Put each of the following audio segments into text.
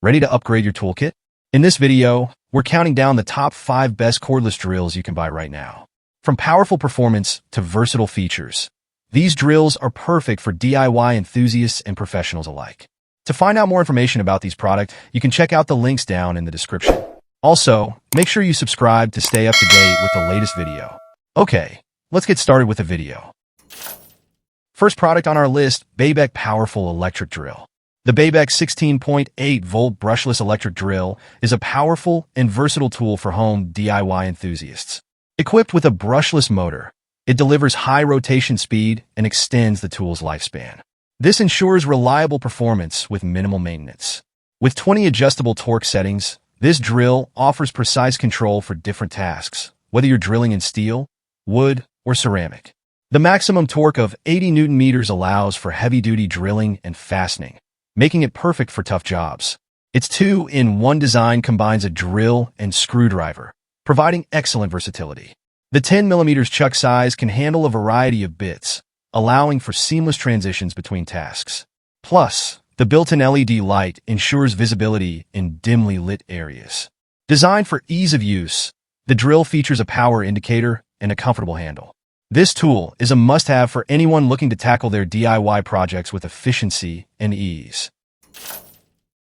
Ready to upgrade your toolkit? In this video, we're counting down the top 5 best cordless drills you can buy right now. From powerful performance to versatile features, these drills are perfect for DIY enthusiasts and professionals alike. To find out more information about these products, you can check out the links down in the description. Also, make sure you subscribe to stay up to date with the latest video. Okay, let's get started with the video. First product on our list, Babeq Powerful Electric Drill. The Babeq 16.8-volt brushless electric drill is a powerful and versatile tool for home DIY enthusiasts. Equipped with a brushless motor, it delivers high rotation speed and extends the tool's lifespan. This ensures reliable performance with minimal maintenance. With 20 adjustable torque settings, this drill offers precise control for different tasks, whether you're drilling in steel, wood, or ceramic. The maximum torque of 80 Newton meters allows for heavy-duty drilling and fastening, making it perfect for tough jobs. Its 2-in-1 design combines a drill and screwdriver, providing excellent versatility. The 10mm chuck size can handle a variety of bits, allowing for seamless transitions between tasks. Plus, the built-in LED light ensures visibility in dimly lit areas. Designed for ease of use, the drill features a power indicator and a comfortable handle. This tool is a must-have for anyone looking to tackle their DIY projects with efficiency and ease.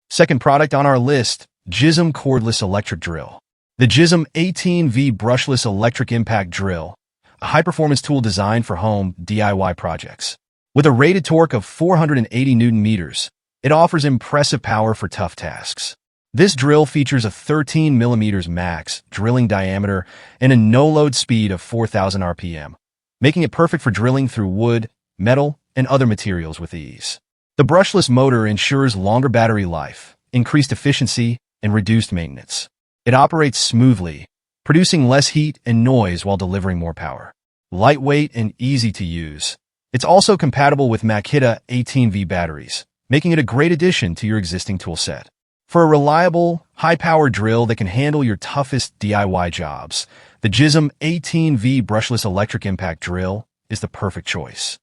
Second product on our list, Gisam Cordless Electric Drill. The Gisam 18V Brushless Electric Impact Drill, a high-performance tool designed for home DIY projects. With a rated torque of 480 Newton meters, it offers impressive power for tough tasks. This drill features a 13mm max drilling diameter and a no-load speed of 4,000 RPM. Making it perfect for drilling through wood, metal, and other materials with ease. The brushless motor ensures longer battery life, increased efficiency, and reduced maintenance. It operates smoothly, producing less heat and noise while delivering more power. Lightweight and easy to use, it's also compatible with Makita 18V batteries, making it a great addition to your existing tool set. For a reliable, high-power drill that can handle your toughest DIY jobs, the Gisam 18V Brushless Electric Impact Drill is the perfect choice.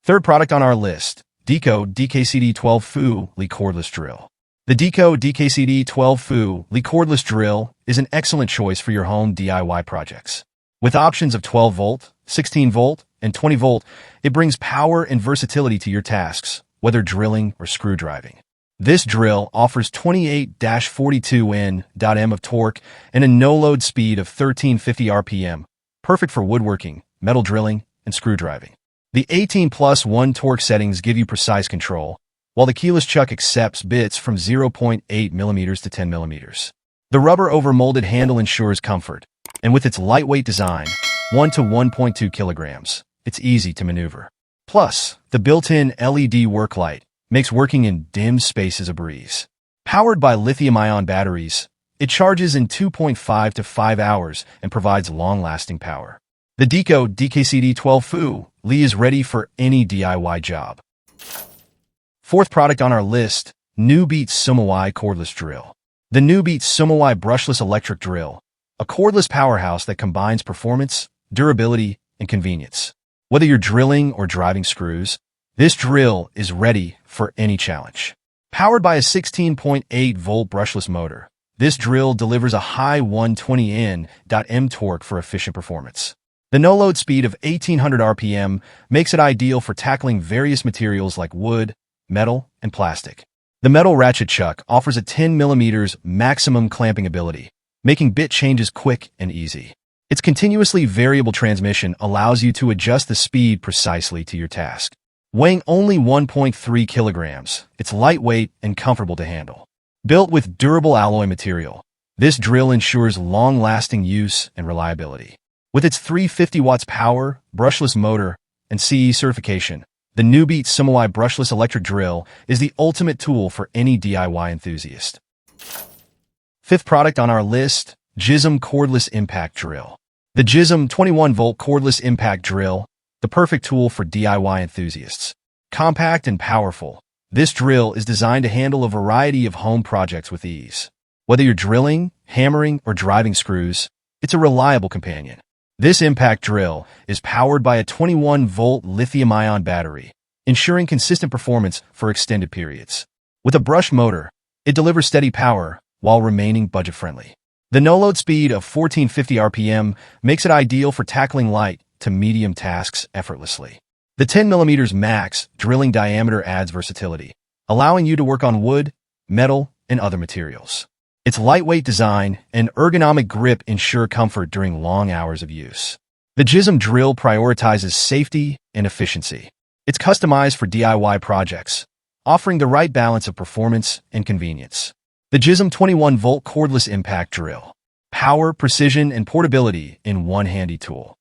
Third product on our list, DEKO DKCD12 Fu Li Cordless Drill. The DEKO DKCD12 Fu Li Cordless Drill is an excellent choice for your home DIY projects. With options of 12-volt, 16-volt, and 20-volt, it brings power and versatility to your tasks, whether drilling or screwdriving. This drill offers 28-42 Nm of torque and a no-load speed of 1350 RPM, perfect for woodworking, metal drilling, and screwdriving. The 18+1 torque settings give you precise control, while the keyless chuck accepts bits from 0.8 mm to 10 mm. The rubber over-molded handle ensures comfort, and with its lightweight design, 1 to 1.2 kilograms, it's easy to maneuver. Plus, the built-in LED work light makes working in dim spaces a breeze. Powered by lithium-ion batteries, it charges in 2.5 to 5 hours and provides long-lasting power. The DEKO DKCD12 Fu Li is ready for any DIY job. Fourth product on our list, Newbeat Sumaiwei Cordless Drill. The Newbeat Sumaiwei Brushless Electric Drill, a cordless powerhouse that combines performance, durability, and convenience. Whether you're drilling or driving screws, this drill is ready for any challenge. Powered by a 16.8-volt brushless motor, this drill delivers a high 120 Nm torque for efficient performance. The no-load speed of 1800 RPM makes it ideal for tackling various materials like wood, metal, and plastic. The metal ratchet chuck offers a 10mm maximum clamping ability, making bit changes quick and easy. Its continuously variable transmission allows you to adjust the speed precisely to your task. Weighing only 1.3 kilograms, it's lightweight and comfortable to handle. Built with durable alloy material, this drill ensures long-lasting use and reliability. With its 350 watts power, brushless motor, and CE certification, the Newbeat Sumaiwei Brushless Electric Drill is the ultimate tool for any DIY enthusiast. Fifth product on our list, Gisam Cordless Impact Drill. The Gisam 21-volt Cordless Impact Drill, the perfect tool for DIY enthusiasts. Compact and powerful, this drill is designed to handle a variety of home projects with ease. Whether you're drilling, hammering, or driving screws, it's a reliable companion. This impact drill is powered by a 21-volt lithium-ion battery, ensuring consistent performance for extended periods. With a brush motor, It delivers steady power while remaining budget-friendly. The no-load speed of 1450 RPM makes it ideal for tackling light to medium tasks effortlessly. The 10mm max drilling diameter adds versatility, allowing you to work on wood, metal, and other materials. Its lightweight design and ergonomic grip ensure comfort during long hours of use. The Gisam drill prioritizes safety and efficiency. It's customized for DIY projects, offering the right balance of performance and convenience. The Gisam 21-volt cordless impact drill. Power, precision, and portability in one handy tool.